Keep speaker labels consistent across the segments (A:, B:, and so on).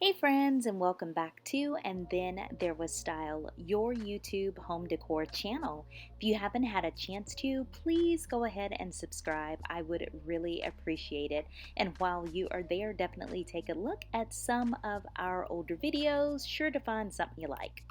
A: Hey friends, and welcome back to And Then There Was Style, your YouTube home decor channel. If you haven't had a chance to, please go ahead and subscribe. I would really appreciate it. And while you are there, definitely take a look at some of our older videos. Sure to find something you like.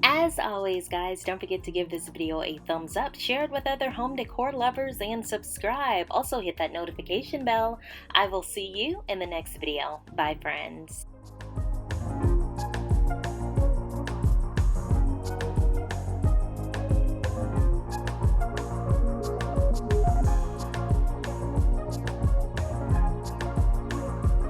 A: As always, guys, don't forget to give this video a thumbs up, share it with other home decor lovers, and subscribe. Also, hit that notification bell. I will see you in the next video. Bye, friends.